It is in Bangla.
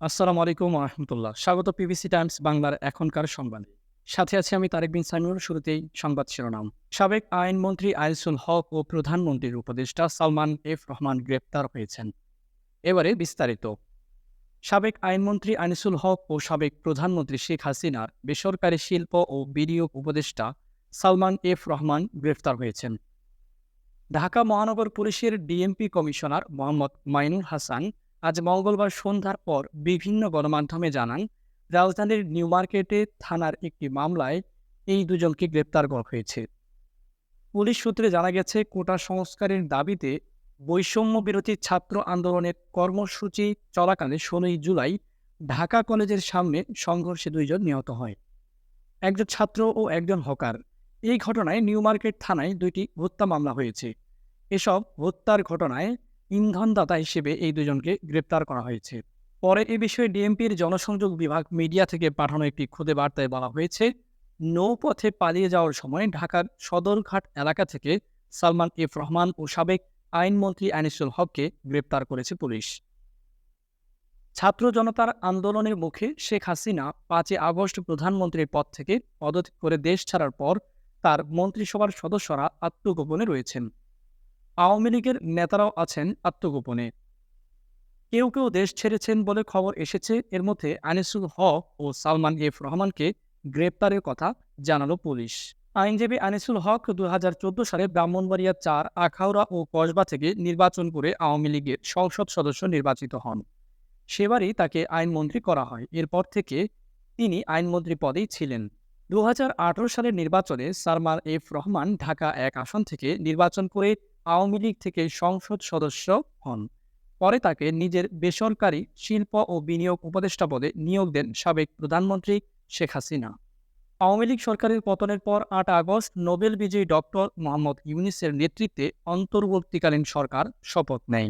আসসালামু আলাইকুম রহমতুল্লাহ। স্বাগত পিবিসি টাইমস বাংলার এখনকার সংবাদে। সাথে আছি আমি তারেক বিন সাইনুর। শুরুতেই সংবাদ শিরোনাম। সাবেক আইনমন্ত্রী আনিসুল হক ও প্রধানমন্ত্রীর উপদেষ্টা সালমান এফ রহমান গ্রেপ্তার হয়েছেন। এবারে বিস্তারিত। সাবেক আইনমন্ত্রী আনিসুল হক ও সাবেক প্রধানমন্ত্রী শেখ হাসিনার বেসরকারি শিল্প ও বিনিয়োগ উপদেষ্টা সালমান এফ রহমান গ্রেপ্তার হয়েছেন। ঢাকা মহানগর পুলিশের ডিএমপি কমিশনার মোহাম্মদ মাইনুল হাসান আজ মঙ্গলবার সন্ধ্যার পর বিভিন্ন গণমাধ্যমে জানান, রাজধানীর নিউ মার্কেটে থানার একটি মামলায় এই দুজনকে গ্রেপ্তার করা হয়েছে। পুলিশ সূত্রে জানা গেছে, কোটা সংস্কারের দাবিতে বৈষম্য বিরোধী ছাত্র আন্দোলনের কর্মসূচি চলাকালে ১৬ই জুলাই ঢাকা কলেজের সামনে সংঘর্ষে দুইজন নিহত হয়, একজন ছাত্র ও একজন হকার। এই ঘটনায় নিউ মার্কেট থানায় দুইটি হত্যা মামলা হয়েছে। এসব হত্যার ঘটনায় ইন্ধনদাতা হিসেবে এই দুজনকে গ্রেপ্তার করা হয়েছে। পরে এ বিষয়ে ডিএমপির জনসংযোগ বিভাগ মিডিয়া থেকে পাঠানো একটি খুদে বার্তায় বলা হয়েছে, নৌপথে পালিয়ে যাওয়ার সময় ঢাকার সদরঘাট এলাকা থেকে সালমান এফ রহমান ও সাবেক আইনমন্ত্রী আনিসুল হককে গ্রেপ্তার করেছে পুলিশ। ছাত্র জনতার আন্দোলনের মুখে শেখ হাসিনা ৫ই আগস্ট প্রধানমন্ত্রীর পদ থেকে পদত্যাগ করে দেশ ছাড়ার পর তার মন্ত্রিসভার সদস্যরা আত্মগোপনে রয়েছেন। আওয়ামী লীগের নেতারাও আছেন আত্মগোপনে। কেউ কেউ দেশ ছেড়েছেন বলে খবর এসেছে। এর মধ্যে আনিসুল হক ও সালমান এফ রহমানকে গ্রেপ্তারের কথা জানালো পুলিশ। আইনজীবী আনিসুল হক ২০১৪ সালে ব্রাহ্মণবাড়িয়া ৪, আখাউড়া ও কসবা থেকে নির্বাচন করে আওয়ামী লীগের সংসদ সদস্য নির্বাচিত হন। সেবারই তাকে আইনমন্ত্রী করা হয়। এরপর থেকে তিনি আইনমন্ত্রী পদেই ছিলেন। ২০১৮ সালের নির্বাচনে সালমান এফ রহমান ঢাকা-১ আসন থেকে নির্বাচন করে আওয়ামী লীগ থেকে সংসদ সদস্য হন। পরে তাকে নিজের বেসরকারি শিল্প ও বিনিয়োগ উপদেষ্টা পদে নিয়োগ দেন সাবেক প্রধানমন্ত্রী শেখ হাসিনা। আওয়ামী লীগ সরকারের পতনের পর ৮ আগস্ট নোবেল বিজয়ী ডক্টর মোহাম্মদ ইউনূসের নেতৃত্বে অন্তর্বর্তীকালীন সরকার শপথ নেয়।